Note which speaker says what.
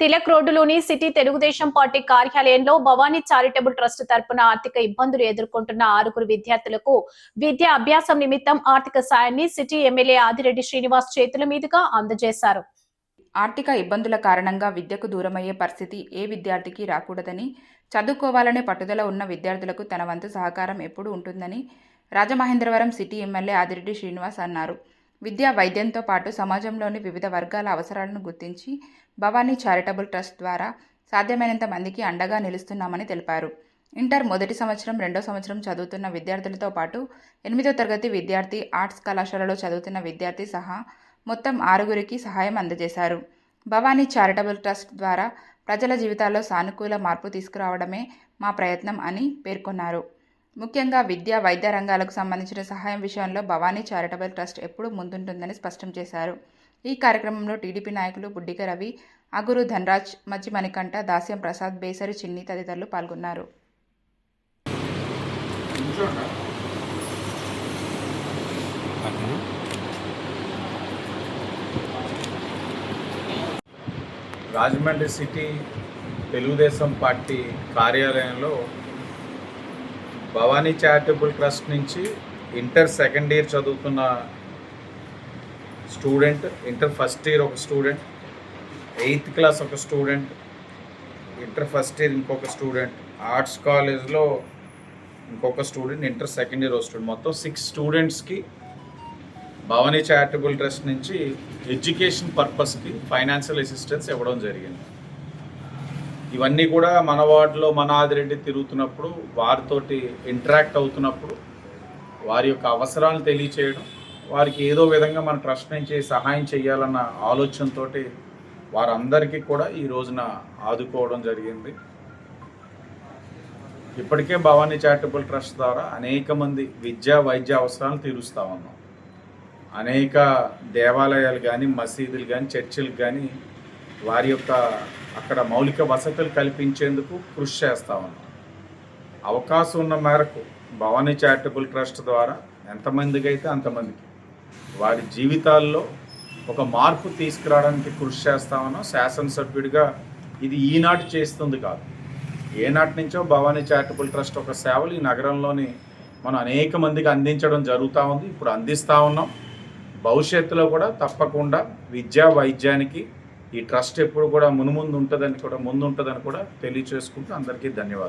Speaker 1: తిలక్ రోడ్డులోని city Telugu Desam party కార్యాలయంలో Bhavani charitable trust తరపున ఆర్థిక ఇబ్బందులు ఎదుర్కొంటున్న 6 విద్యార్థులకు విద్యా అభ్యాసం నిమిత్తం ఆర్థిక సాయాన్ని సిటీ ఎమ్మెల్యే ఆదిరెడ్డి శ్రీనివాస్ చేతుల మీదుగా అందజేశారు.
Speaker 2: ఆర్థిక ఇబ్బందుల కారణంగా విద్యకు దూరమయ్యే పరిస్థితి ఏ విద్యార్థికి రాకూడదని, చదువుకోవాలనే పట్టుదల ఉన్న విద్యార్థులకు తన వంతు సహకారం ఎప్పుడూ ఉంటుందని రాజమహేంద్రవరం సిటీ ఎమ్మెల్యే ఆదిరెడ్డి శ్రీనివాస్ అన్నారు. విద్యా వైద్యంతో పాటు సమాజంలోని వివిధ వర్గాల అవసరాలను గుర్తించి భవానీ చారిటబుల్ ట్రస్ట్ ద్వారా సాధ్యమైనంత మందికి అండగా నిలుస్తున్నామని తెలిపారు. ఇంటర్ మొదటి సంవత్సరం, రెండో సంవత్సరం చదువుతున్న విద్యార్థులతో పాటు 8వ తరగతి విద్యార్థి, ఆర్ట్స్ కళాశాలలో చదువుతున్న విద్యార్థి సహా మొత్తం 6 సహాయం అందజేశారు. భవానీ చారిటబుల్ ట్రస్ట్ ద్వారా ప్రజల జీవితాల్లో సానుకూల మార్పు తీసుకురావడమే మా ప్రయత్నం అని పేర్కొన్నారు. ముఖ్యంగా విద్య, వైద్య రంగాలకు సంబంధించిన సహాయం విషయంలో భవానీ చారిటబుల్ ట్రస్ట్ ఎప్పుడూ ముందుంటుందని స్పష్టం చేశారు. ఈ కార్యక్రమంలో టీడీపీ నాయకులు బుడ్డిక రవి, అగురు ధనరాజ్, మజ్జి మణికంఠ, దాస్యం ప్రసాద్, బేసరి చిన్ని తదితరులు పాల్గొన్నారు.
Speaker 3: రాజమండ్రి సిటీ తెలుగుదేశం పార్టీ కార్యాలయంలో భవానీ చారిటబుల్ ట్రస్ట్ నుంచి ఇంటర్ సెకండ్ ఇయర్ చదువుతున్న స్టూడెంట్, ఇంటర్ ఫస్ట్ ఇయర్ ఒక స్టూడెంట్, 8th క్లాస్ ఒక స్టూడెంట్, ఇంటర్ ఫస్ట్ ఇయర్ ఇంకొక స్టూడెంట్, ఆర్ట్స్ కాలేజ్లో ఇంకొక స్టూడెంట్, ఇంటర్ సెకండ్ ఇయర్ ఒక స్టూడెంట్, మొత్తం 6 స్టూడెంట్స్కి భవానీ చారిటబుల్ ట్రస్ట్ నుంచి ఎడ్యుకేషన్ పర్పస్కి ఫైనాన్షియల్ అసిస్టెన్స్ ఇవ్వడం జరిగింది. ఇవన్నీ కూడా మన వార్డులో మన ఆదిరెడ్డి తిరుగుతున్నప్పుడు, వారితోటి ఇంటరాక్ట్ అవుతున్నప్పుడు వారి యొక్క అవసరాలను తెలియచేయడం, వారికి ఏదో విధంగా మన ట్రస్ట్ నుంచి సహాయం చేయాలన్న ఆలోచనతో వారందరికీ కూడా ఈ రోజున ఆదుకోవడం జరిగింది. ఇప్పటికే భవానీ చారిటబుల్ ట్రస్ట్ ద్వారా అనేక మంది విద్యా వైద్య అవసరాలను తీరుస్తూ ఉన్నాం. అనేక దేవాలయాలు కానీ, మసీదులు కానీ, చర్చిలకు కానీ వారి యొక్క అక్కడ మౌలిక వసతులు కల్పించేందుకు కృషి చేస్తూ ఉన్నాం. అవకాశం ఉన్న మేరకు భవానీ చారిటబుల్ ట్రస్ట్ ద్వారా ఎంతమందికి అయితే అంతమందికి వారి జీవితాల్లో ఒక మార్పు తీసుకురావడానికి కృషి చేస్తూ ఉన్నాం. శాసనసభ్యుడిగా ఇది ఈనాటి చేస్తుంది కాదు, ఏనాటి నుంచో భవానీ చారిటబుల్ ట్రస్ట్ ఒక సేవలు ఈ నగరంలోని మనం అనేక మందికి అందించడం జరుగుతూ ఉంది. ఇప్పుడు అందిస్తూ ఉన్నాం. భవిష్యత్తులో కూడా తప్పకుండా విద్యా వైద్యానికి ఈ ట్రస్ట్ ఎప్పుడు కూడా ముందుంటుందని కూడా తెలియచేసుకుంటూ అందరికీ ధన్యవాదాలు.